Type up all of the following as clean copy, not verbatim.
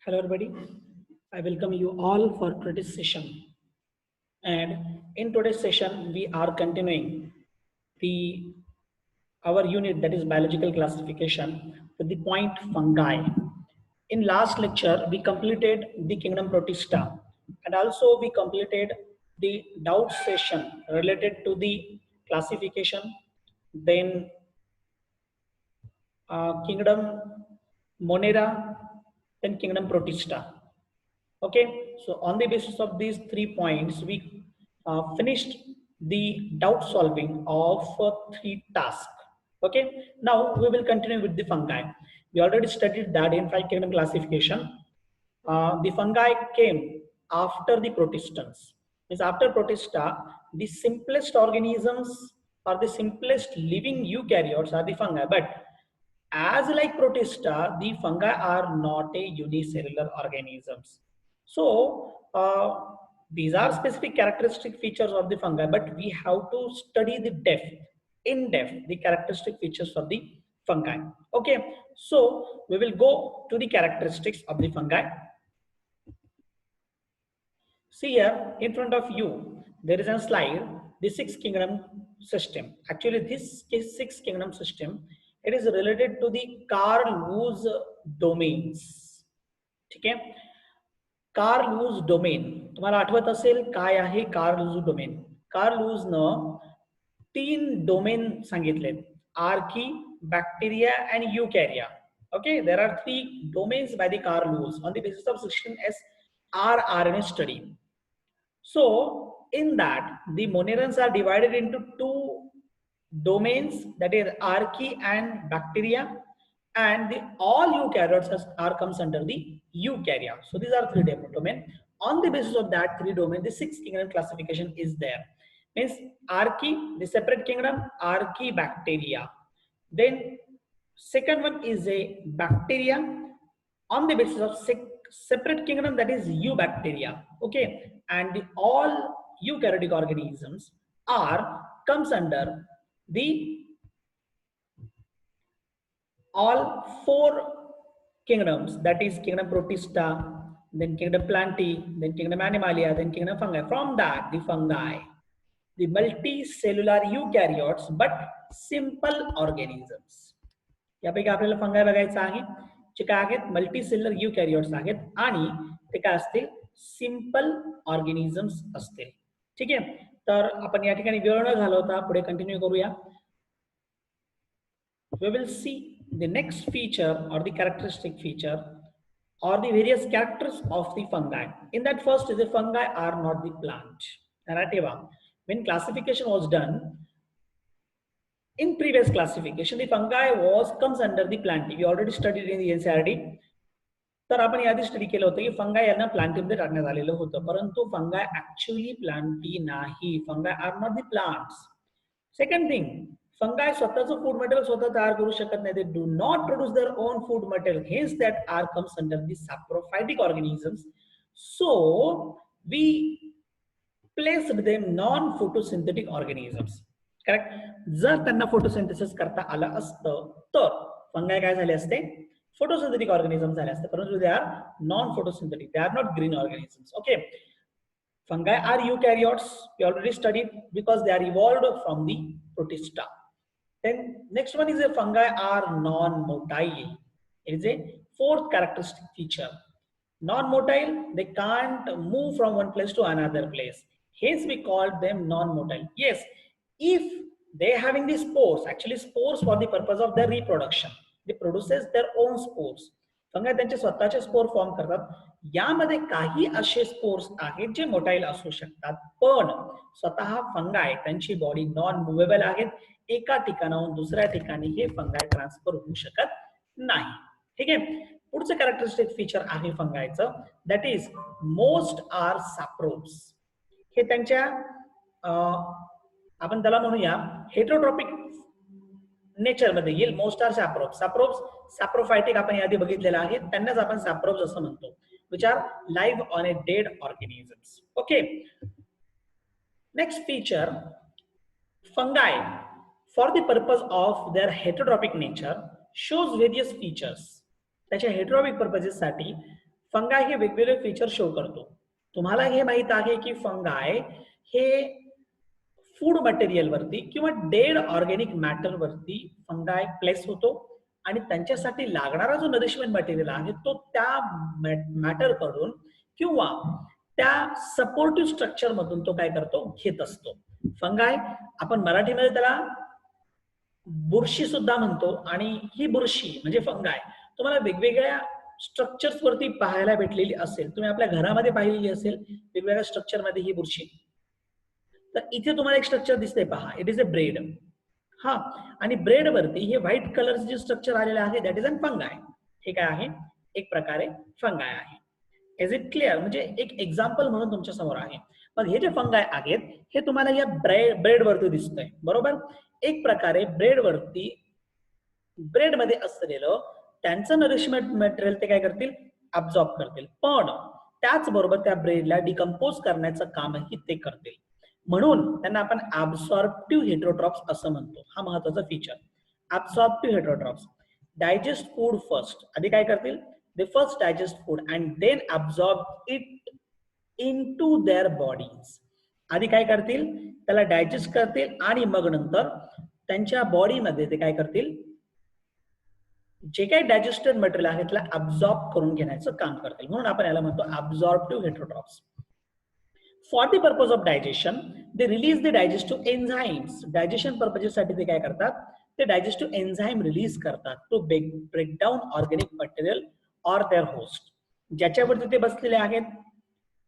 Hello everybody, I welcome you all for today's session. And in today's session, we are continuing the our unit, that is biological classification, with the point fungi. In last lecture, we completed the kingdom Protista, and also we completed the doubt session related to the classification. Then kingdom Monera, then kingdom Protista. Okay, so on the basis of these 3 points, we finished the doubt solving of 3 tasks. Okay, now we will continue with the fungi. We already studied that in 5 kingdom classification. The fungi came after the protistans. Means after protista, the simplest organisms or the simplest living eukaryotes are the fungi. But as like protista, the fungi are not a unicellular organisms. So these are specific characteristic features of the fungi, but we have to study the in depth, the characteristic features of the fungi. Okay, so we will go to the characteristics of the fungi. See here in front of you, there is a slide, the 6 kingdom system. Actually, this 6 kingdom system, it is related to the Carl Woolf's domains. ठीक है, Carl Woese domain तुम्हाला आठवत असेल काय आहे Carl Woese domain. Carl Woese न 3 domain सांगितलेत, archaea, bacteria and eukarya. Okay, there are 3 domains by the Carl Lewis on the basis of 16S rRNA study. So in that, the monerans are divided into 2 domains, that is archaea and bacteria, and the all eukaryotes are comes under the eukarya. So these are 3 domains. On the basis of that 3 domains, the 6 kingdom classification is there. Means archaea, the separate kingdom, archaea bacteria. Then second one is a bacteria on the basis of separate kingdom, that is eubacteria. Okay, and the all eukaryotic organisms are comes under the all 4 kingdoms, that is kingdom Protista, then kingdom Plantae, then kingdom Animalia, then kingdom Fungi. From that, the fungi, the multicellular eukaryotes but simple organisms. यापैकी आपल्याला फंगाय बघायचं आहे, जे काय आहेत multicellular युकॅरियोट्स आहेत आणि ते काय असतील सिंपल ऑर्गॅनिझम्स असतील. ठीक आहे, तर आपण या ठिकाणी वेळ न घालवता पुढे कंटिन्यू करूया. We will see the next feature or the characteristic feature or the various characters of the fungi. In that first is the fungi are not the plant. When classification was done, in previous classification, the fungi comes under the plantae. We already studied in the NCERT. तर आपण याआधी study केलं होतं की फंगाय यांना प्लांटीमध्ये टाकण्यात आलेलं होतं, परंतु फंगाय ऍक्च्युअली प्लांटी नाही. Fungi are not the plants. Second thing, fungi स्वतःचं फूड मटेरियल स्वतः तयार करू शकत नाही. They do not produce their own food material. Hence that are comes under the saprophytic organisms. So we placed them non photosynthetic organisms. Correct. जर त्यांना photosynthesis करता आलं असतं तर फंगाय काय झाले असते, photosynthetic organisms झाले असते, परंतु they are non photosynthetic, they are not green organisms. Okay, fungi are eukaryotes, we already studied, because they are evolved from the protista. Then next one is a fungi are non-motile. It is a 4th characteristic feature. Non-motile, they can't move from one place to another place, hence we called them non-motile. Yes, if they having the spores, actually spores for the purpose of their reproduction, they produces their own spores. फंगाय त्यांचे स्वतःचे spore form करतात. यामध्ये काही असे spores आहेत जे motile असू शकतात, पण स्वतः फंगाय त्यांची बॉडी नॉन मुव्हेबल आहेत. एका ठिकाणाहून दुसऱ्या ठिकाणी हे फंगाय ट्रान्सफर होऊ शकत नाही. ठीक आहे, पुढचं कॅरेक्टरिस्टिक फीचर आहे फंगायचं, दॅट इज मोस्ट आर सॅप्रोब्स. हे त्यांच्या आपण त्याला म्हणूया हेटरोट्रॉपिक नेचर मध्ये येईल. Most R सॅप्रोब्स. सॅप्रोब्स सॅप्रोफायटिक आपण याआधी बघितलेलं आहे, त्यांनाच आपण सॅप्रोब्स असं म्हणतो, which are live on a dead organisms. Okay, next feature, फंगाय for the purpose of their heterotrophic nature shows various features. त्याच्या हेटरोट्रॉपिक पर्पजेस साठी फंगाय हे वेगवेगळे फीचर शो करतो. तुम्हाला हे माहित आहे की फंगाय हे फूड मटेरियल वरती किंवा डेड ऑर्गॅनिक मॅटर वरती फंगाय प्लेस होतो आणि त्यांच्यासाठी लागणारा जो नरिशमेंट मटेरियल आहे तो त्या मॅटर कडून किंवा त्या सपोर्टिव्ह स्ट्रक्चर मधून तो काय करतो, घेत असतो. फंगाय आपण मराठीमध्ये त्याला बुरशी सुद्धा म्हणतो आणि ही बुरशी म्हणजे फंगाय तुम्हाला वेगवेगळ्या स्ट्रक्चर्स वरती पाहायला भेटलेली असेल. तुम्ही आपल्या घरामध्ये पाहिलेली असेल वेगवेगळ्या स्ट्रक्चर मध्ये ही बुरशी. तर इथे तुम्हाला एक स्ट्रक्चर दिसतंय पहा, इट इज अ ब्रेड. हा, आणि ब्रेड वरती हे व्हाईट कलरचं जे स्ट्रक्चर आलेलं आहे दॅट इज अन फंगाय. हे काय आहे, एक प्रकारे फंगाय आहे. Is it clear? म्हणजे एक एक्झाम्पल म्हणून तुमच्या समोर आहे. मग हे जे फंगाय आहेत हे तुम्हाला या ब्रेड वरती दिसतंय, बरोबर. एक प्रकारे ब्रेड वरती ब्रेड मध्ये असलेलं त्यांचं नरिशमेंट मटेरियल ते काय करतील, अब्सॉर्ब करतील. पण त्याचबरोबर त्या ब्रेडला डिकम्पोज करण्याचं कामही ते करतील. म्हणून त्यांना आपण ऍब्सॉर्प्टिव्ह हेटरोट्रॉप्स असं म्हणतो. हा महत्वाचा feature. Absorptive heterotrophs digest food first. आधी काय करतील, they first digest food and then absorb it into their bodies. आधी काय करतील, त्याला डायजेस्ट करतील आणि मग नंतर त्यांच्या बॉडीमध्ये ते काय करतील, जे काही डायजेस्टेड मटेरियल आहे त्याला अब्सॉर्ब करून घेण्याचं काम करतील. म्हणून आपण याला म्हणतो absorptive heterotrophs. For the purpose of digestion they release the digestive enzymes. Digestion पर्पजेससाठी ते काय करतात, ते डायजेस्टिव्ह एन्झाईम रिलीज करतात to break down organic material or their host. ज्याच्यावरती ते बसलेले आहेत,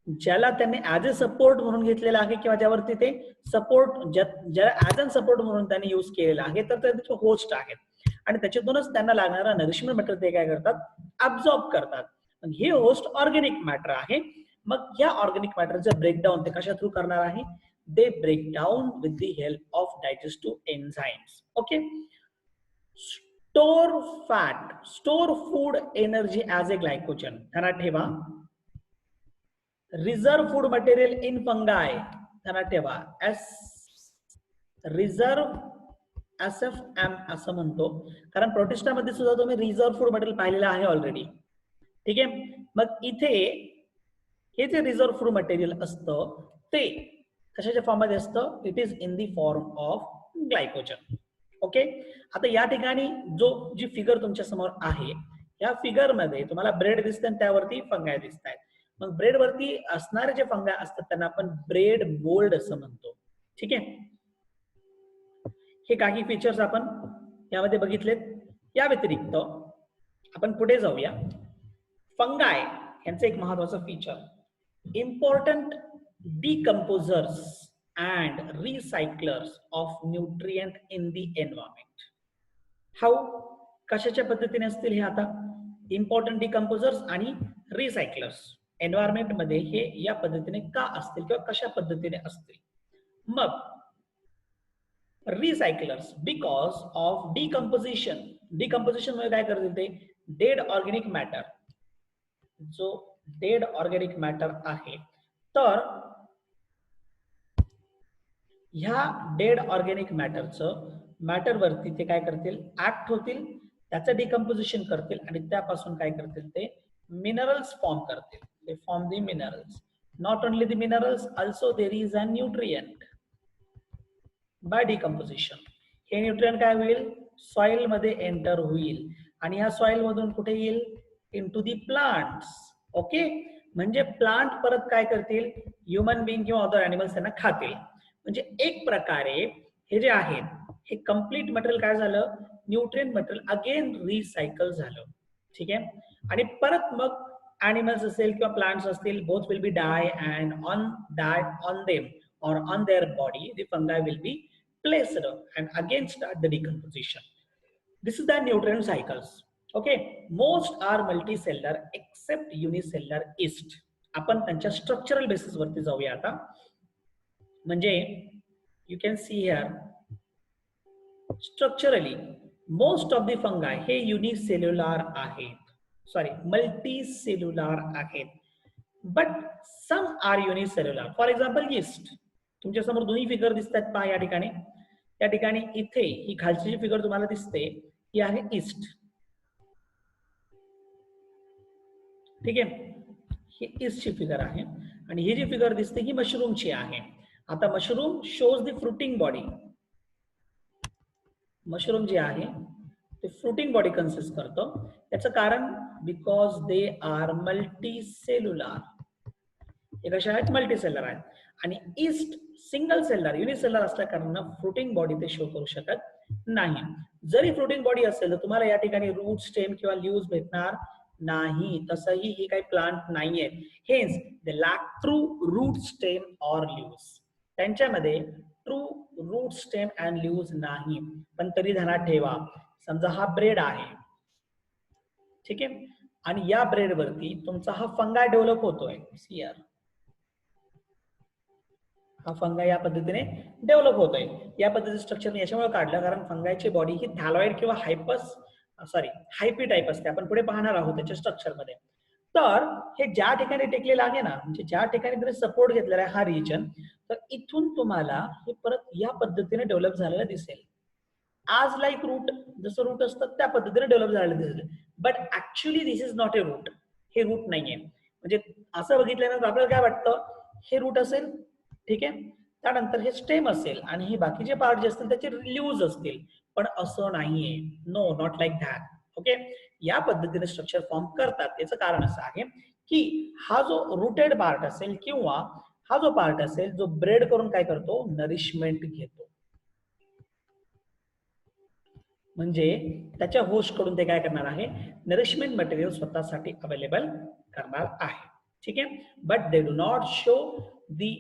ज्याला त्यांनी ऍज अ सपोर्ट म्हणून घेतलेला आहे किंवा ज्यावरती ते सपोर्ट ज्याला ऍज अ सपोर्ट म्हणून त्यांनी यूज केलेला आहे, तर ते होस्ट आहेत आणि त्याच्यातूनच त्यांना लागणारा नरिशमेंट मटेरियल ते काय करतात, अब्सॉर्ब करतात. हे होस्ट ऑर्गॅनिक मॅटर आहे. मग या ऑर्गॅनिक मॅटरचं ब्रेकडाऊन ते कशा थ्रू करणार आहे, they break down with the help of digestive enzymes. Okay. Store fat, store food energy as a glycogen. ध्यानात ठेवा, reserve food material in fungi. ध्यानात ठेवा, रिझर्व SFM असं म्हणतो, कारण प्रोटिस्टामध्ये सुद्धा तुम्ही रिझर्व फूड मटेरियल पाहिलेलं आहे ऑलरेडी. ठीक आहे. मग इथे हे जे रिझर्व फूड मटेरियल असतं ते कशाच्या फॉर्म मध्ये असतं, it is in the form of glycogen. Okay. आता या ठिकाणी जी फिगर तुमच्या समोर आहे, या फिगर मध्ये तुम्हाला ब्रेड दिसते आणि त्यावरती फंगाय दिसत आहेत. मग ब्रेड वरती असणारे जे फंगाय असतात त्यांना आपण ब्रेड मोल्ड असं म्हणतो. ठीक आहे. हे काही फीचर्स आपण यामध्ये बघितलेत. या व्यतिरिक्त आपण पुढे जाऊया. फंगाय यांचं एक महत्वाचं feature, important decomposers and recyclers of nutrient in the environment. How, कशाच्या पद्धतीने असतील हे आता, इम्पॉर्टंट डिकम्पोजर्स आणि रिसायकलर्स एन्व्हायरमेंट मध्ये हे या पद्धतीने का असतील किंवा कशा पद्धतीने असतील. मग रिसायकलर्स बिकॉज ऑफ डिकम्पोजिशन. डिकम्पोजिशन मध्ये काय करतील ते, डेड ऑर्गॅनिक मॅटर, जो डेड ऑर्गॅनिक मॅटर आहे, तर ह्या डेड ऑर्गॅनिक मॅटर वरती ते काय करतील, ऍक्ट होतील, त्याचं डिकम्पोजिशन करतील आणि त्यापासून काय करतील ते मिनरल्स फॉर्म करतील. They form the minerals. Not only the minerals, also there is a nutrient by decomposition. हे न्यूट्रिएंट काय होईल, सॉइल मध्ये एंटर होईल आणि ह्या सॉइल मधून कुठे येईल, इनटू दी प्लांट्स. ओके. म्हणजे प्लांट परत काय करतील, ह्युमन बिंग किंवा अदर अॅनिमल्स त्यांना खातील. म्हणजे एक प्रकारे हे जे आहेत हे कम्प्लीट मटेरियल काय झालं, न्यूट्रिएंट मटेरियल अगेन रिसायकल झालं. ठीक आहे. आणि परत मग अॅनिमल्स असेल किंवा प्लांट्स असतील, both will be die and on them or on their body the fungi will be placed and again start the decomposition. This is the nutrient cycles. Okay. Most are multicellular except unicellular yeast. आपण त्यांच्या structural basis वरती जाऊया आता. म्हणजे you can see here structurally most of the fungi हे unicellular आहेत, sorry multicellular आहेत, but some are unicellular. For example yeast. तुमच्या समोर दोन्ही फिगर दिसतात पहा या ठिकाणी. या ठिकाणी इथे ही खालची जी फिगर तुम्हाला दिसते ही आहे ईस्ट. ठीक आहे, ही ईस्टची फिगर आहे आणि ही जी फिगर दिसते ही मशरूमची आहे. आता mushroom shows the fruiting body. Mushroom जे आहे ते फ्रुटिंग बॉडी कन्सिस्ट करतं. त्याचं कारण because they are multi cellular. हे कशा आहेत? मल्टी सेलर आहेत. आणि ईस्ट सिंगल सेलर युनिसेलर असल्या कारणानं फ्रुटिंग बॉडी ते शो करू शकत नाही. जरी फ्रुटिंग बॉडी असेल तर तुम्हाला या ठिकाणी रूट स्टेम किंवा लीव्स भेटणार नाही. तसंही ही काही प्लांट नाहीये. Hence they lack true root stem or leaves. त्यांच्यामध्ये true root stem and leaves नाही. पण तरी ध्यानात ठेवा, समजा हा ब्रेड आहे, ठीक आहे, आणि या ब्रेड वरती तुमचा हा फंगाय डेव्हलप होतोय. सियर हा फंगाय या पद्धतीने डेव्हलप होतोय. या पद्धतीचं स्ट्रक्चर याच्यामुळे काढलं कारण फंगायची बॉडी ही थॅलॉइड किंवा हायपी टाईप असते. आपण पुढे पाहणार आहोत त्याच्या स्ट्रक्चर मध्ये. तर हे ज्या ठिकाणी टेकलेलं आहे ना, म्हणजे ज्या ठिकाणी तुम्ही सपोर्ट घेतलेला आहे हा रिजन, तर इथून तुम्हाला हे परत या पद्धतीने डेव्हलप झालेलं दिसेल. आज लाईक रूट, जसं रूट असतं त्या पद्धतीने डेव्हलप झालेलं दिसेल. But actually this is not a route. हे रूट नाहीये. म्हणजे असं बघितल्यानंतर आपल्याला काय वाटतं, हे रूट असेल, ठीक आहे, त्यानंतर हे स्टेम असेल आणि हे बाकीचे पार्ट जे असतील त्याचे लीव्स असतील. पण असं नाहीये. No, not like that. Okay, या पद्धतीने स्ट्रक्चर फॉर्म करतात. त्याचं कारण असं आहे की हा जो रूटेड पार्ट असेल किंवा हा जो पार्ट असेल जो ब्रेड करून काय करतो, नरिशमेंट घेतो. म्हणजे त्याच्या होस्ट कडून ते काय करणार आहे, नरिशमेंट मटेरियल स्वतःसाठी अवेलेबल करणार आहे. ठीक आहे, but they do not show the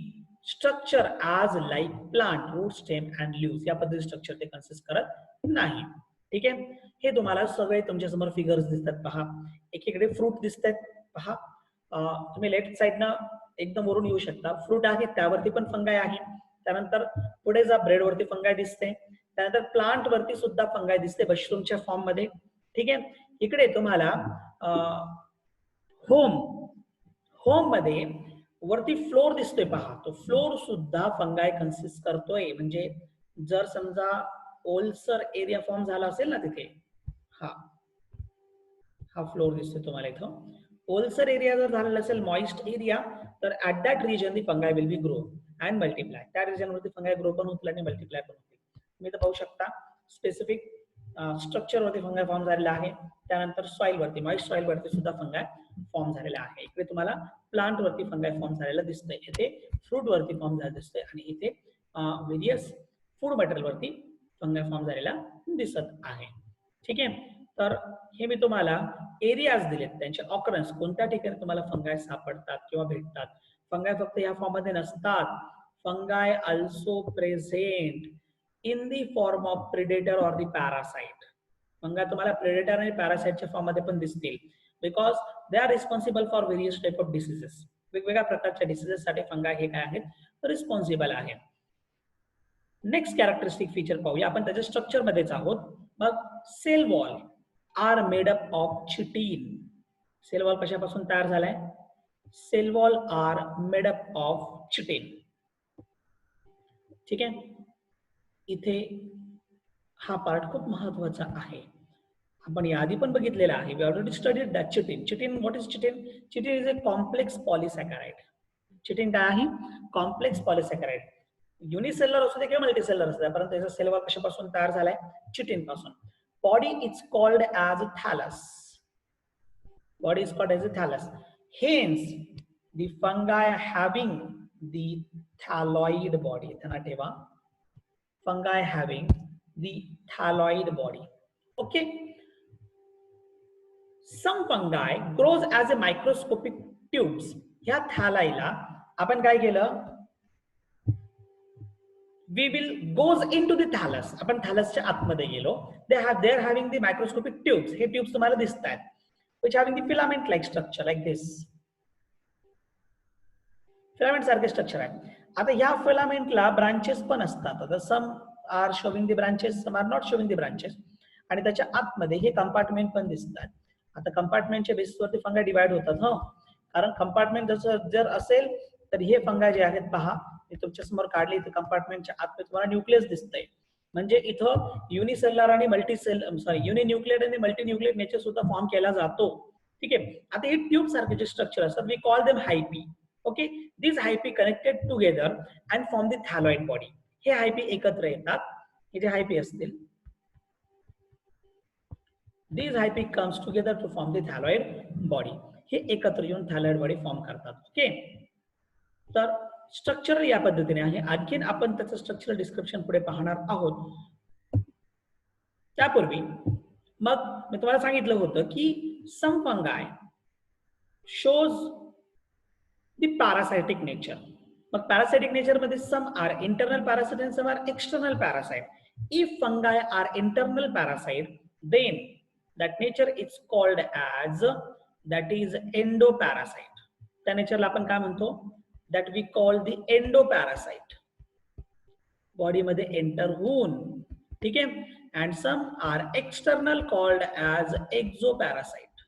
structure as like plant, root, stem and leaves. या पद्धतीचे स्ट्रक्चर ते कन्सिस्ट करत नाही. ठीक आहे, हे तुम्हाला सगळे तुमच्या समोर फिगर्स दिसतात पहा. एकीकडे फ्रूट दिसतात पहा. तुम्ही लेफ्ट साइडनं एकदम वरून येऊ शकता. फ्रूट आहे त्यावरती पण फंगाय आहे. त्यानंतर पुढे जा, ब्रेड वरती फंगाय दिसते. त्यानंतर प्लांट वरती सुद्धा फंगाय दिसते मशरूमच्या फॉर्म मध्ये. ठीक आहे, इकडे तुम्हाला होम मध्ये वरती फ्लोर दिसतोय पहा. तो फ्लोर सुद्धा फंगाय कन्सिस्ट करतोय. म्हणजे जर समजा ओलसर एरिया फॉर्म झाला असेल ना तिथे, हा फ्लोर दिसतोय तुम्हाला इथं. ओलसर एरिया जर झालेला असेल, मॉइस्ट एरिया, तर at that region the fungi will be grow and multiply. त्या रिजन वरती फंगाय ग्रो पण होतील आणि मल्टिप्लाय पण होतील. तुम्ही इथं पाहू शकता स्पेसिफिक स्ट्रक्चर वरती फंगाय फॉर्म झालेला आहे. त्यानंतर सॉइल वरती, मॉइस्ट सॉइल वरती सुद्धा फंगाय फॉर्म झालेला आहे. इकडे तुम्हाला प्लांट वरती फंगाय फॉर्म झालेला दिसतंय, इथे फ्रूट वरती फॉर्म झालेला दिसतंय आणि इथे व्हेरियस फूड मटेरियल वरती फंगाय फॉर्म झालेला दिसत आहे. ठीक आहे, तर हे मी तुम्हाला एरियाज दिलेत, त्यांचे ऑकरन्स, कोणत्या ठिकाणी तुम्हाला फंगाय सापडतात किंवा भेटतात. फंगाय फक्त या फॉर्म मध्ये नसतात. फंगाय also present in the form of predator or the parasite. फंगाय तुम्हाला प्रेडेटर आणि पॅरासाइटच्या फॉर्म मध्ये पण दिसतील. Because they are responsible for various type of diseases. वेगवेगळ्या प्रकारच्या डिसीजेस साठी फंगाय हे काय आहेत, रिस्पॉन्सिबल आहे. नेक्स्ट कॅरेक्टरिस्टिक फीचर पाहूया आपण, त्याच्या स्ट्रक्चर मध्येच आहोत. मग cell wall are made up of chitin. Cell wall कशापासून तयार झालाय? Cell wall are made up of chitin. ठीक आहे, इथे हा पार्ट खूप महत्वाचा आहे. आपण याआधी पण बघितलेला आहे. We already studied that chitin. Chitin, what is chitin? Chitin is a complex polysaccharide. Chitin काय आहे? कॉम्प्लेक्स पॉलिसॅकॅराइड. युनिसेलर असू दे किंवा मल्टीसेलर असू दे, परंतु त्याचा सेल वॉल कशापासून तयार झालाय? चिटीन पासून. Body is called as a thallus. Body is called as a thallus. Hence, the fungi having the thalloid body. Fungi having the thalloid body. Okay. Some fungi grows as a microscopic tubes. ह्या थॅलाईला आपण काय केलं? We will goes into the thallus. आपण थॅलसच्या आतमध्ये गेलो. They are having the microscopic tubes. हे tubes तुम्हाला दिसतात, which having the filament like structure like this. Filament सारखे स्ट्रक्चर आहे. आता ह्या फिलामेंटला ब्रांचेस पण असतात. आता some are showing the branches, some are not showing the branches. आणि त्याच्या आतमध्ये हे कंपार्टमेंट पण दिसतात. आता कंपार्टमेंटच्या बेसिसवरती फंगाय डिवाइड होतात. हो, कारण कंपार्टमेंट जर असेल तर हे फंगाय जे आहेत पहा, मी तुमच्या समोर काढले. इथे कंपार्टमेंटच्या आतमध्ये तुम्हाला न्यूक्लियस दिसतंय. म्हणजे इथं युनिसेलर आणि युनिन्यूक्लिएट आणि मल्टीन्यूक्लिएट नेचर सुद्धा फॉर्म केला जातो. ठीक आहे. आता हे ट्यूब सारखे जे स्ट्रक्चर असतात we call them hyphae. Okay, this hyphae connected together and form the thalloid body. हे हायपी एकत्र येतात, हे जे हायपी असतील these hyphae comes together to form the thyroid body. हे एकत्र येऊन थायरॉइड बॉडी फॉर्म करतात. ओके, तर स्ट्रक्चर या पद्धतीने आहे. आणखीन आपण त्याचं स्ट्रक्चरल डिस्क्रिप्शन पुढे पाहणार आहोत. त्यापूर्वी मग मी तुम्हाला सांगितलं होतं की some fungi shows the parasitic nature. मग पॅरासायटिक नेचर मध्ये some are internal parasite and some are external parasite. If fungi are internal parasite then that nature is called as that is endoparasite. त्या नेचरला आपण काय म्हणतो, that we call the endoparasite. Body मध्ये enter होऊन, ठीक आहे. and some are external called as exoparasite.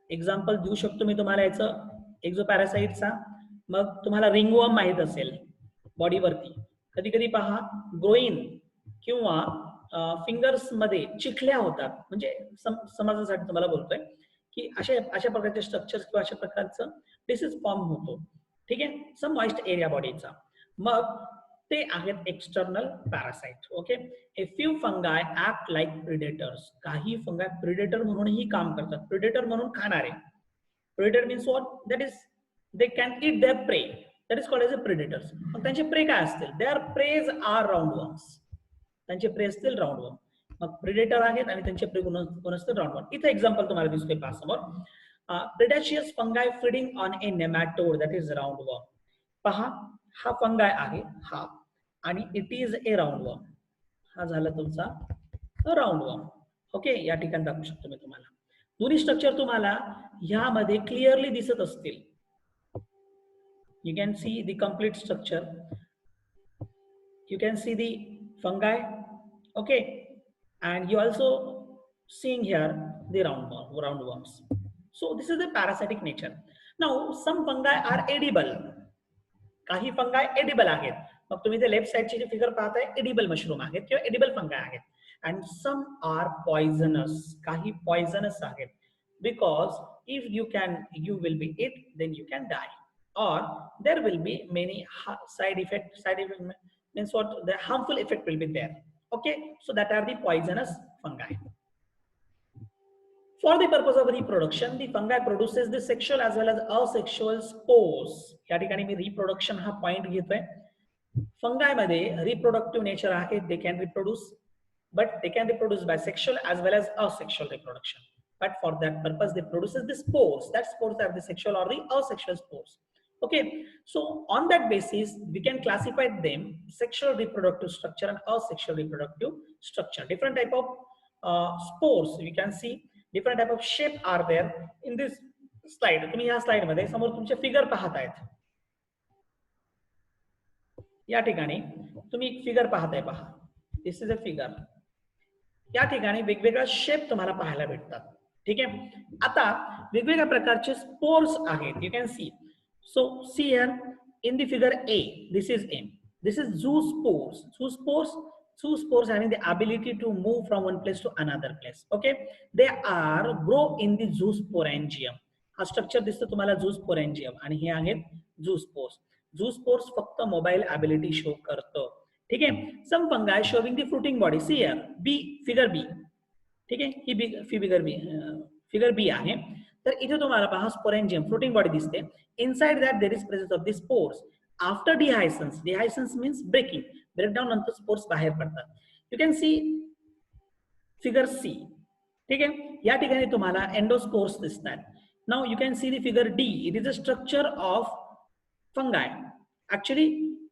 Example देऊ शकतो मी तुम्हाला याचं एक्झोपॅरासाइटचा. मग तुम्हाला रिंगवर्म माहित असेल बॉडीवरती, कधी कधी पहा ग्रोइन किंवा फिंगर्स मध्ये चिखल्या होतात. म्हणजे समाजासाठी तुम्हाला बोलतोय की अशा प्रकारचे स्ट्रक्चर्स किंवा अशा प्रकारचं डिसीज फॉर्म होतो, ठीक आहे, सम मॉइस्ट एरिया बॉडीचा. मग ते आहेत external parasite. Okay, a few fungi act like predators. काही फंगाय प्रिडेटर म्हणूनही काम करतात. प्रिडेटर म्हणून खाणारे. Predator means what, that is they can eat their prey, that is called as a predators. मग त्यांचे प्रे काय असतील, देअर प्रेज आर राऊंडवर्म्स. त्यांचे प्रे असतील राऊंडवर्म. मग प्रिडेटर आहेत आणि त्यांचे प्रे कोण असतील राऊंडवर्म. इथे एक्झाम्पल तुम्हाला दिसतोय पहा समोर. Predacious fungi feeding on a nematode that is roundworm. पहा हा फंगाय आहे हा, आणि इट इज ए राऊंडवर्म. हा झाला तुमचा राऊंडवर्म. ओके, या ठिकाणी दाखवू शकतो मी तुम्हाला. दोन्ही स्ट्रक्चर तुम्हाला ह्यामध्ये क्लिअरली दिसत असतील. You can see the complete structure. You can see the fungi, okay, and you also seeing here the roundworms. So this is the parasitic nature. Now some fungi are edible. काही fungi edible आहेत. मग तुम्ही ते left साइडची जी figure पाहताय edible mushroom आहेत किंवा edible fungi आहेत. and some are poisonous. काही poisonous आहेत, because if you will be it, then you can die, or there will be many side effect means what, the harmful effect will be there. Okay, so that are the poisonous fungi. For the purpose of reproduction, the fungi produces the sexual as well as asexual spores. या ठिकाणी मी reproduction हा point घेतोय. फंगाय मध्ये reproductive nature आहे. they can reproduce, but they can reproduce by sexual as well as asexual reproduction. But for that purpose, they produces the spores. That spores are the sexual or the asexual spores. Okay, so on that basis we can classify them sexual reproductive structure and asexual reproductive structure. Different type of spores you can see, different type of shape are there in this slide. तुम्ही या slide मध्ये समोर तुमचे figure पाहत आहेत. या ठिकाणी तुम्ही एक फिगर पाहताय पहा. दिस इज अ फिगर. या ठिकाणी वेगवेगळ्या शेप तुम्हाला पाहायला भेटतात. ठीक आहे. आता वेगवेगळ्या प्रकारचे स्पोर्स आहेत. You can C. So see here in the figure A, this is M. This is zoospores. Zoospores having the ability to move from one place to another place. Okay, they are grow in the zoosporangium. हा structure दिसतो तुम्हाला zoosporangium, आणि हे आहेत zoospores. Zoospores फक्त mobile ability show करतो. ठीक आहे. Some fungi showing the fruiting body. See here B, figure B. ठीक आहे, ही फिगर बी आहे. तर इथे तुम्हाला पहा स्पोरेंजियम फ्रुटिंग बॉडी दिसते. Inside that there is presence of the spores. After dehiscence means breaking, breakdown नंतर स्पोर्स बाहेर पडतात. You can see figure C. ठीक आहे. या ठिकाणी तुम्हाला एंडोस्पोर्स दिसतात. Now you can see the figure D. It is a structure of fungi. Actually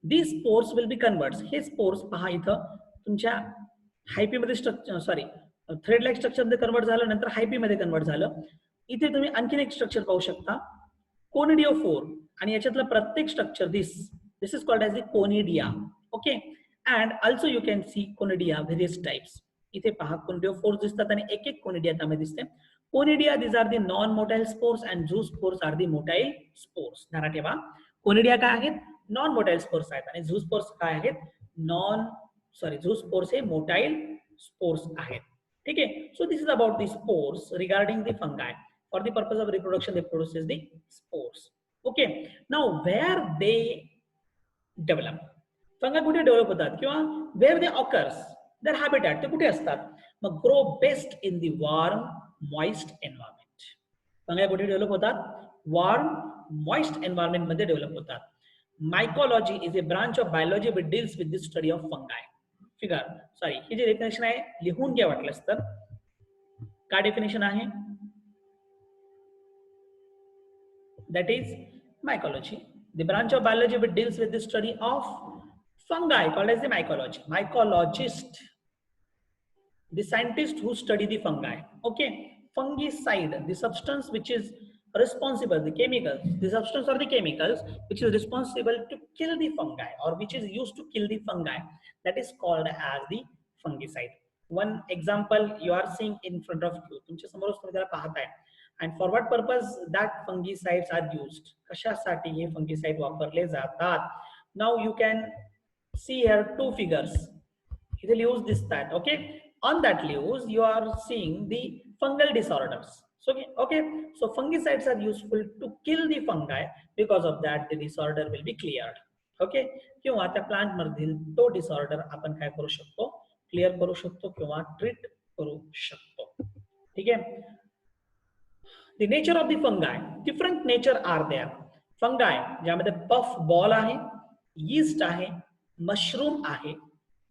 the spores will be converts. हे स्पोर्स पहा इथं तुमच्या हायपी मध्ये structure, sorry, thread like structure मध्ये कन्वर्ट झालं, नंतर हायपी मध्ये कन्वर्ट झालं. इथे तुम्ही आणखीन एक स्ट्रक्चर पाहू शकता, कोनिडिओफोर, आणि याच्यातलं प्रत्येक structure this is called as the conidia. Okay, and also you can see conidia various types. इथे पहा कोनिडिओफोर दिसतात आणि एक एक कोनिडिया त्यामध्ये दिसते. Conidia this are the non motile spores and zoospores are the motile spores. ध्यानात ठेवा, कोनिडिया काय आहेत, नॉन मोटाईल स्पोर्स आहेत, आणि झूस्पोर्स काय आहेत, झूस्पोर्स हे मोटाईल स्पोर्स आहेत. ठीक आहे. So this is about the spores regarding the फंगाय. For the purpose of reproduction, they produces the spores. Okay. Now, where they develop? फंगा कुठे डेव्हलप होतात किंवा where they occurs, their habitat ते कुठे असतात? मग grow best in the warm, moist environment. फंगा कुठे develop होतात? Warm, moist environment मध्ये डेव्हलप होतात. Mycology is a branch of biology which deals with the study of fungi. Figure sorry ही जी डेफिनेशन आहे लिहून घ्या वाटलंच तर. काय डेफिनेशन आहे? That is mycology, the branch of biology which deals with the study of fungi, called as the mycology. Mycologist, the scientist who study the fungi. Okay, fungicide, the substance which is responsible, the chemicals, the substance or the chemicals which is responsible to kill the fungi or which is used to kill the fungi, that is called as the fungicide. One example you are seeing in front of you, तुमच्या समोर तुम्ही त्याला पाहताय. And for what purpose that fungicides are used? कशासाठी हे fungicide वापरले जातात? Now you can see here two figures. इथे leaves दिसतात. Okay, on that leaves you are seeing the fungal disorders. Okay, so fungicides are useful to kill the fungi. Because of that the disorder will be cleared. Okay, किंवा त्या plant मधील तो disorder आपण काय करू शकतो? Clear करू शकतो किंवा ट्रीट करू शकतो. ठीक आहे. The nature of the fungi, different nature are there. Fungi ज्यामध्ये puff ball आहे, yeast आहे, mushroom आहे,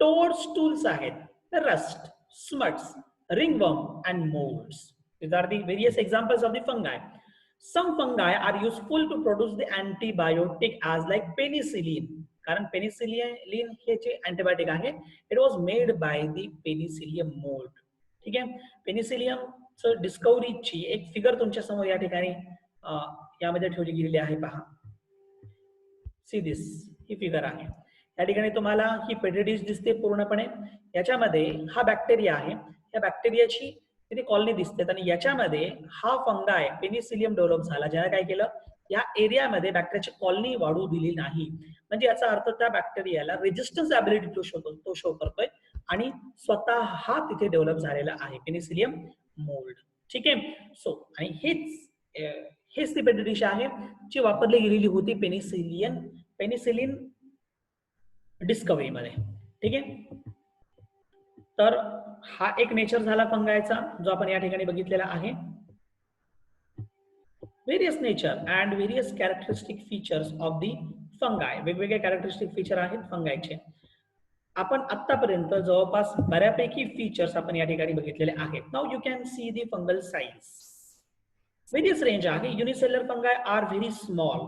toadstools आहेत, rust, smuts, ringworm and molds. These are the various examples of the fungi. Some fungi are useful to produce the antibiotic as like penicillin. कारण penicillin हे जे antibiotic आहे, it was made by the penicillium mold. ठीक आहे. Penicillium डिस्कवरीची एक figure तुमच्या समोर या ठिकाणी यामध्ये ठेवली गेलेली आहे. पहा, सी दिस, ही फिगर आहे. या ठिकाणी तुम्हाला ही पेट्री डिश दिसते पूर्णपणे. याच्यामध्ये हा बॅक्टेरिया आहे. या बॅक्टेरियाची इथे कॉलनी दिसते आणि याच्यामध्ये हा फंगाय पेनिसिलियम डेव्हलप झाला, ज्याने काय केलं, या एरियामध्ये बॅक्टेरियाची कॉलनी वाढू दिली नाही. म्हणजे याचा अर्थ त्या बॅक्टेरियाला रेजिस्टन्स ॲबिलिटी तो शो करतोय आणि स्वतः हा तिथे डेव्हलप झालेला आहे, पेनिसिलियम मोल्ड. ठीक आहे. सो आणि हेच ती पेट्री डिश आहे जी वापरली गेलेली होती पेनिसिलिन डिस्कवरी मध्ये. ठीक आहे. तर हा एक नेचर झाला फंगायचा जो आपण या ठिकाणी बघितलेला आहे. Various nature and various characteristic features of the फंगाय. वेगवेगळे कॅरेक्टरिस्टिक फीचर आहेत फंगायचे. आपण आतापर्यंत जवळपास बऱ्यापैकी फीचर्स आपण या ठिकाणी बघितलेले आहेत. Now you can see the fungal size. Various range आहे. Unicellular fungi are very small,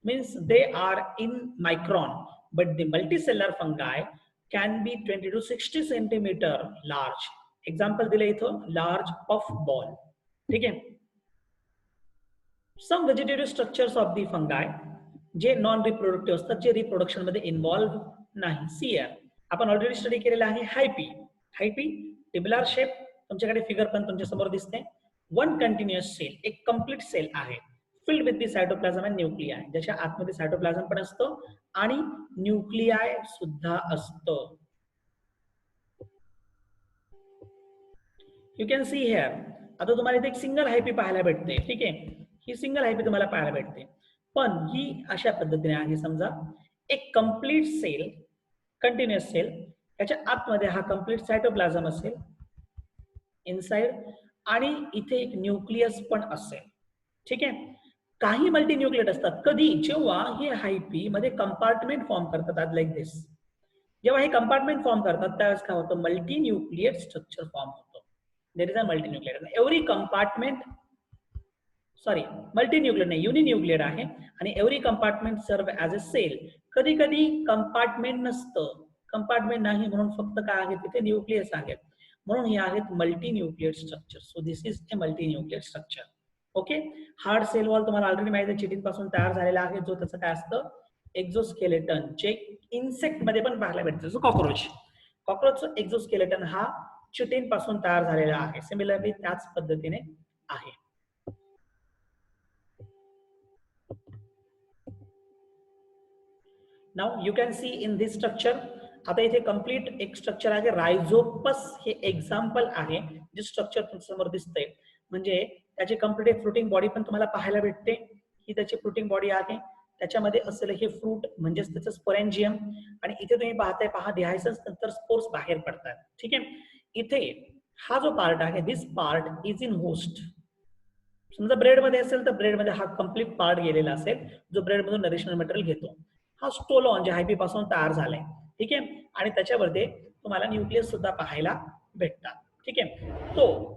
means they are in micron, but the multicellular fungi can be 20 to 60 centimetre large. Example दिले इथं, लार्ज पफ बॉल. ठीक आहे. Some vegetative structures of the fungi जे non reproductive असतात, जे reproduction मध्ये involve नाही. CR आपण ऑलरेडी स्टडी केलेला आहे. हायपी टिबुलर शेप, तुमच्याकडे फिगर पण तुमच्या समोर दिसते. वन कंटिन्युअस सेल, एक कंप्लीट सेल आहे, filled with the cytoplasm and nuclei, ज्याच्या आतमध्ये सायटोप्लाझम पण असतं आणि न्यूक्लियाय सुद्धा असतं. You can see here. आता तुम्हाला इथे एक सिंगल हायपी पाहायला भेटते. ठीक आहे. ही सिंगल हायपी तुम्हाला पाहायला भेटते, पण ही अशा पद्धतीने आहे. समजा एक कंप्लीट सेल, कंटिन्युअस सेल, त्याच्या आतमध्ये हा कंप्लीट सायटोप्लाझम असेल इनसाइड आणि इथे एक न्यूक्लियस पण असेल. ठीक आहे. काही मल्टीन्यूक्लिएट असतात. कधी? जेव्हा हे हायपी मध्ये कंपार्टमेंट फॉर्म करतात लाईक दिस. जेव्हा हे कंपार्टमेंट फॉर्म करतात त्यावेळेस काय होतं, मल्टीन्यूक्लिएट स्ट्रक्चर फॉर्म होतं. There is a multinucleate. Every compartment, sorry multinucleate नाही, युनिन्यूक्लिएट आहे आणि एव्हरी कंपार्टमेंट सर्व ॲज अ सेल. कधी कधी कंपार्टमेंट नसतं, कंपार्टमेंट नाही म्हणून फक्त काय आहे तिथे न्यूक्लियस आहेत, म्हणून हे आहेत multinucleate structure. So this is a multinucleate structure. Okay. Hard cell wall तुम्हाला ऑलरेडी माहिती आहे, चिटिनपासून तयार झालेला आहे, जो त्याचं काय असतं, एक्झोस्केलेटन, जे इन्सेक्ट मध्ये पण पाहायला भेटतं. जो कॉकरोचचं एक्झोस्केलेटन हा चिटिन पासून तयार झालेला आहे. सिमिलरली त्याच पद्धतीने आहे. Now you can C in this structure. आता इथे कंप्लीट एक स्ट्रक्चर आहे, रायझोपस हे एक्झाम्पल आहे जे स्ट्रक्चर तुमच्या समोर दिसतंय. म्हणजे त्याची कम्प्लीट फ्रुटिंग बॉडी पण तुम्हाला पाहायला भेटते. ही त्याची फ्रुटिंग बॉडी आहे. त्याच्यामध्ये असलेलं हे फ्रूट म्हणजेच त्याचं स्पोरेंजियम, आणि इथे तुम्ही पाहताय, पहा डिहायसन्स नंतर स्पोर्स बाहेर पडतात. ठीक आहे. इथे हा जो पार्ट आहे, दिस पार्ट इज इन होस्ट. समजा ब्रेड मध्ये असेल तर ब्रेड मध्ये हा कम्प्लीट पार्ट गेलेला असेल, जो ब्रेड मधून नरिशमेंट मटेरियल घेतो. हा स्टोलॉन जे हायपी पासून तयार झालाय. ठीक आहे. आणि त्याच्यावरती तुम्हाला न्यूक्लियस सुद्धा पाहायला भेटतात. ठीक आहे. तो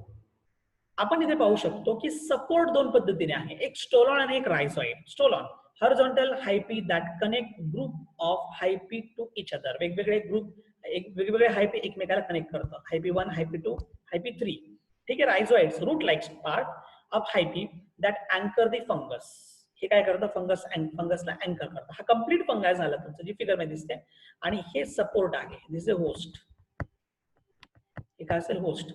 आपण इथे पाहू शकतो की सपोर्ट दोन पद्धतीने आहे, एक स्टोलॉन आणि एक rhizoid. Stolon horizontal hyphae that connect group of hyphae to each other. वेगवेगळे ग्रुप, वेगवेगळे हायपी एकमेकाला कनेक्ट करतात. हायपी 1, हायपी 2, हायपी 3. ठीक आहे. Rhizoids root like part of hyphae that अँकर द फंगस. हे काय करतं, फंगसला अँकर करतं. हा कम्प्लीट फंगाय झाला तुमचं, जी फिगर मध्ये दिसते. आणि हे सपोर्ट आहे, दिस इज होस्ट. हे काय असेल, होस्ट.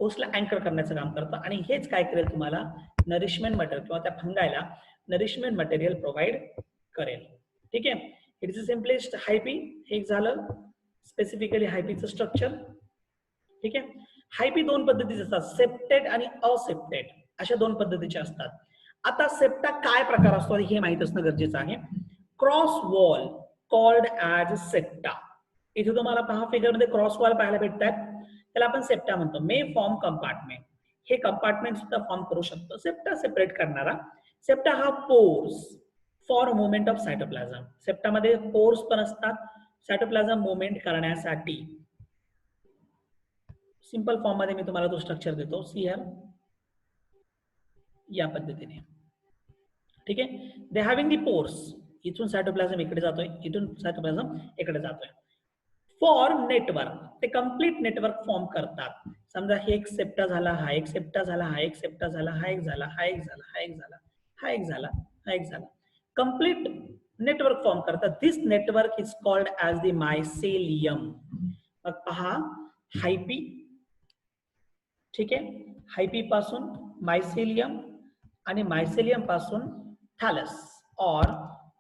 होस्टला अँकर करण्याचं काम करतं. आणि हेच काय करेल, तुम्हाला नरिशमेंट मटेरियल किंवा त्या फंगायला नरिशमेंट मटेरियल प्रोव्हाइड करेल. ठीक आहे. It is simplest hyphae. हे झालं स्पेसिफिकली हायपीचं स्ट्रक्चर. ठीक आहे. हायपी दोन पद्धतीचे असतात, सेप्टेड आणि असेप्टेड, अशा दोन पद्धतीचे असतात. आता सेप्टा काय प्रकार असतो हे माहित असणं गरजेचं आहे. Cross wall called as septa. इथे तुम्हाला पहा फिगर मध्ये क्रॉस वॉल पाहायला भेटतात, त्याला आपण सेप्टा म्हणतो. May form compartment. हे कंपार्टमेंट सुद्धा फॉर्म करू शकतो सेप्टा सेपरेट करणारा. सेप्टा हा pores for movement of cytoplasm. सेप्टामध्ये पोर्स पण असतात सायटोप्लाझम मुवमेंट करण्यासाठी. सिंपल फॉर्म मध्ये मी तुम्हाला तो स्ट्रक्चर देतो. सी हियर, या पद्धतीने. ठीक आहे. दे हॅव्हिंग दी पोर्स. इथून सायटोप्लाझम इकडे जातोय, इथून सायटोप्लाझम इकडे जातोय. फॉर नेटवर्क, ते कम्प्लीट नेटवर्क फॉर्म करतात. समजा हे एक सेप्टा झाला, हा एक सेप्टा झाला, हा एक सेप्टा झाला, हा एक झाला, हा एक झाला, हा एक झाला, हा एक झाला, हा एक झाला. कम्प्लीट नेटवर्क फॉर्म करतात. This network is called as the mycelium. मग पहा, हायपी. ठीक आहे. हायपी पासून मायसेलियम, आणि मायसेलियम पासून थॅलस or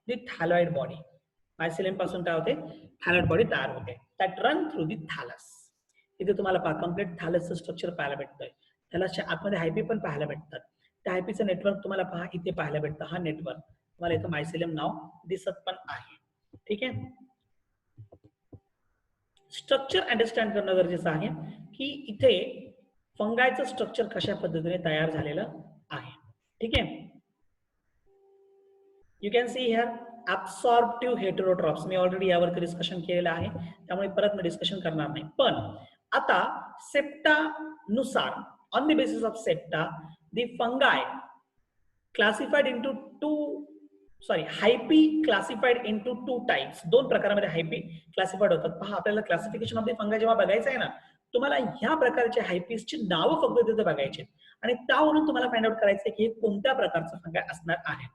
the thalloid body. Mycelium पासून काय होते, थॅलॉइड बॉडी तयार होते, दॅट रन थ्रू दी थॅलस. इथे तुम्हाला पहा कम्प्लीट थॅलसचं स्ट्रक्चर पाहायला भेटतंय. थॅलसच्या आतमध्ये हायपी पण पाहायला भेटतात. त्या हायपीचं नेटवर्क तुम्हाला पहा इथे पाहायला भेटतं. हा नेटवर्क तुम्हाला इथं मायसेलियम नाव दिसत पण आहे. ठीक आहे. स्ट्रक्चर अंडरस्टँड करणं गरजेचं आहे की इथे फंगायचं स्ट्रक्चर कशा पद्धतीने तयार झालेलं आहे. ठीक आहे. You can see here absorptive heterotrophs. मी ऑलरेडी यावरती डिस्कशन केलेलं आहे, त्यामुळे परत मी डिस्कशन करणार नाही. पण आता सेप्टा नुसार, on the basis of septa, the fungi classified into hyphae classified into 2 types. दोन प्रकारामध्ये हायपी क्लासिफाइड होतात. पहा, आपल्याला क्लासिफिकेशन ऑफ द फंगाय जेव्हा बघायचं आहे ना, तुम्हाला ह्या प्रकारच्या हायपीसची नावं फक्त तिथे बघायची, आणि त्यावरून तुम्हाला फाइंड आउट करायचं की हे कोणत्या प्रकारचं फंगाय असणार आहे.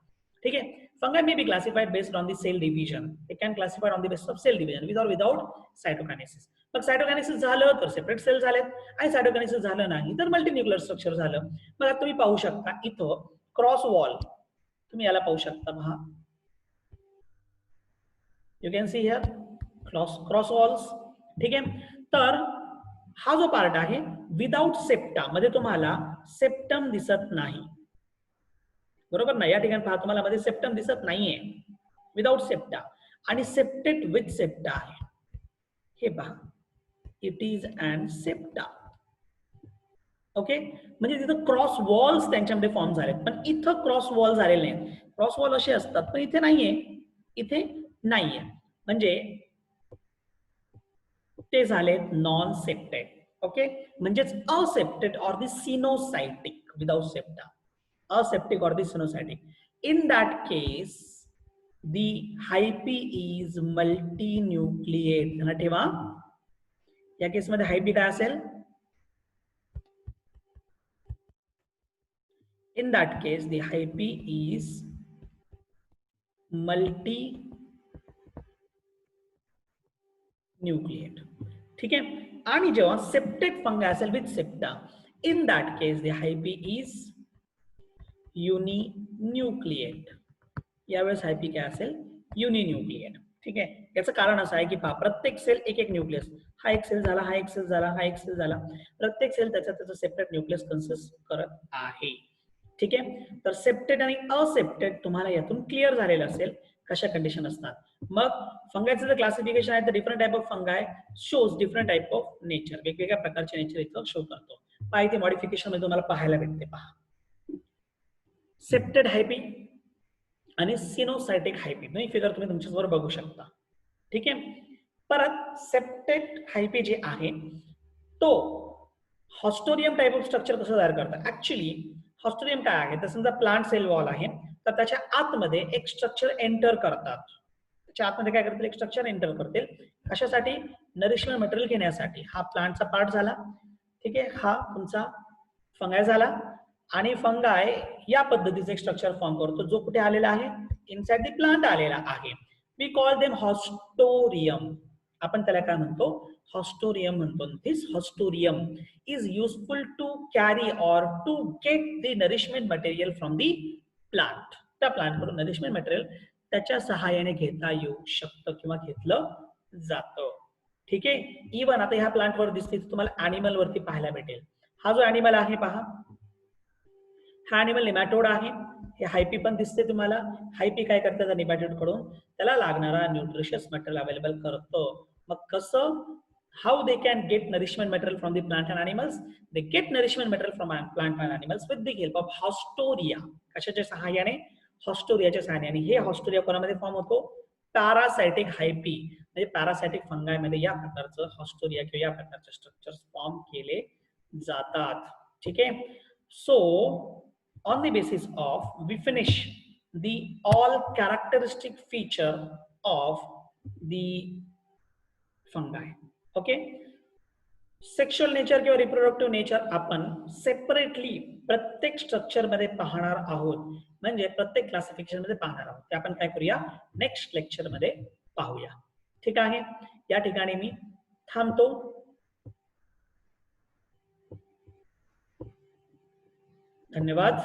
ठीक आहे. Fungi may be classified based on the cell division. It can classified on the basis of cell division with or without cytokinesis. मग सायटोकायनेसिस झालं तर सेपरेट सेल झालेत, आणि सायटोकायनेसिस झालं नाही तर मल्टीन्यूक्लियर स्ट्रक्चर झालं. मग आता तुम्ही पाहू शकता इथं क्रॉस वॉल, तुम्ही याला पाहू शकता. पहा, you can see here cross walls. ठीक आहे. तर हा जो पार्ट आहे विदाउट सेप्टा मध्ये तुम्हाला सेप्टम दिसत नाही, बरोबर ना. या ठिकाणी पहा, तुम्हाला मध्ये सेप्टम दिसत नाहीये, विदाउट सेप्टा. आणि सेप्टेड विथ सेप्टा आहे. हे पहा, it is and septa. Okay. म्हणजे तिथं क्रॉस वॉल्स त्यांच्यामध्ये फॉर्म झालेत, पण इथं क्रॉस वॉल झालेले नाहीत. क्रॉस वॉल असे असतात, पण इथे नाहीये, इथे नाहीये. म्हणजे ते झालेत नॉन सेप्टेड. ओके. म्हणजेच aseptate or the coenocytic without septa. Aseptic or the sinocytic. In that case, the hyphae is multinucleate. ध्यानात ठेवा, या केस मध्ये हायपी काय असेल. In that case, the hyphae is multinucleate. ठीक आहे. आणि जेव्हा सेप्टेड फंगाय असेल with septa, in that case the hyphae is युनिन्यूक्लिएट. यावेळेस हायपी काय असेल, युनिन्यूक्लिएट. ठीक आहे. याचं कारण असं आहे की पहा, प्रत्येक सेल एक एक न्यूक्लियस. हा एक सेल झाला, हा एक सेल झाला, हा एक सेल झाला. प्रत्येक सेल त्याचं सेपरेट न्यूक्लियस कन्सिस्ट करत आहे. ठीक आहे. तर सेप्टेड आणि असेप्टेड तुम्हाला यातून क्लिअर झालेलं असेल कशा कंडिशन असतात. मग फंगायचं जर क्लासिफिकेशन आहे तर different type of फंगाय shows different type of nature, वेगवेगळ्या प्रकारचे नेचर इथं शो करतो. पहा इथे मॉडिफिकेशन मध्ये तुम्हाला पाहायला भेटते. पहा सेप्टेड हायपी आणि सिनोसायटिक हायपी दोन्ही फिगर तुम्ही तुमच्यासमोर बघू शकता. ठीक आहे. परत सेप्टेड हायपी जे आहे तो हॉस्टोरियम टाइप ऑफ स्ट्रक्चर कसं तयार करतात. ऍक्च्युली हॉस्टोरियम काय आहे तर समजा प्लांट सेल वॉल आहे तर त्याच्या आतमध्ये एक स्ट्रक्चर एंटर करतात. त्याच्या आतमध्ये काय करतील एक स्ट्रक्चर एंटर करतील कशासाठी नरिशमेंट मटेरियल घेण्यासाठी. हा प्लांटचा पार्ट झाला. ठीक आहे. हा तुमचा फंगाय झाला आणि फंगाय या पद्धतीचे एक स्ट्रक्चर फॉर्म करतो जो कुठे आलेला आहे इनसाइड द प्लांट आलेला आहे. We call them haustorium. आपण त्याला काय म्हणतो हॉस्टोरियम म्हणतो. This haustorium is useful to carry or to get the nourishment material from the plant. त्या प्लांट कडून नरिशमेंट मटेरियल त्याच्या सहाय्याने घेता येऊ शकतं किंवा घेतलं जातं. ठीक आहे. इवन आता ह्या प्लांट वर दिसते तुम्हाला अॅनिमल वरती पाहायला भेटेल. हा जो अॅनिमल आहे पहा हा अॅनिमल निमॅटोड आहे. हे हायपी पण दिसते तुम्हाला. हायपी काय करतात निमॅटोड कडून त्याला लागणारा न्यूट्रिशियस मटेरियल अवेलेबल करतो. मग कसं how they can get nourishment material from the plant and animals? They get nourishment material from plant and animals with the help of haustoria. कशाच्या सहाय्याने हॉस्टोरियाच्या सहाय्याने. हे हॉस्टोरिया कोणामध्ये फॉर्म होतो पॅरासायटिक हायपी म्हणजे पॅरासायटिक फंगाय मध्ये या प्रकारचं हॉस्टोरिया किंवा या प्रकारचे स्ट्रक्चर्स फॉर्म केले जातात. ठीक आहे. So on the basis of we finish the all characteristic feature of the fungi. Okay. Sexual nature किंवा रिप्रोडक्टिव्ह नेचर आपण सेपरेटली प्रत्येक स्ट्रक्चर मध्ये पाहणार आहोत म्हणजे प्रत्येक क्लासिफिकेशन मध्ये पाहणार आहोत. ते आपण काय करूया नेक्स्ट लेक्चर मध्ये पाहूया. ठीक आहे. या ठिकाणी मी थांबतो. धन्यवाद.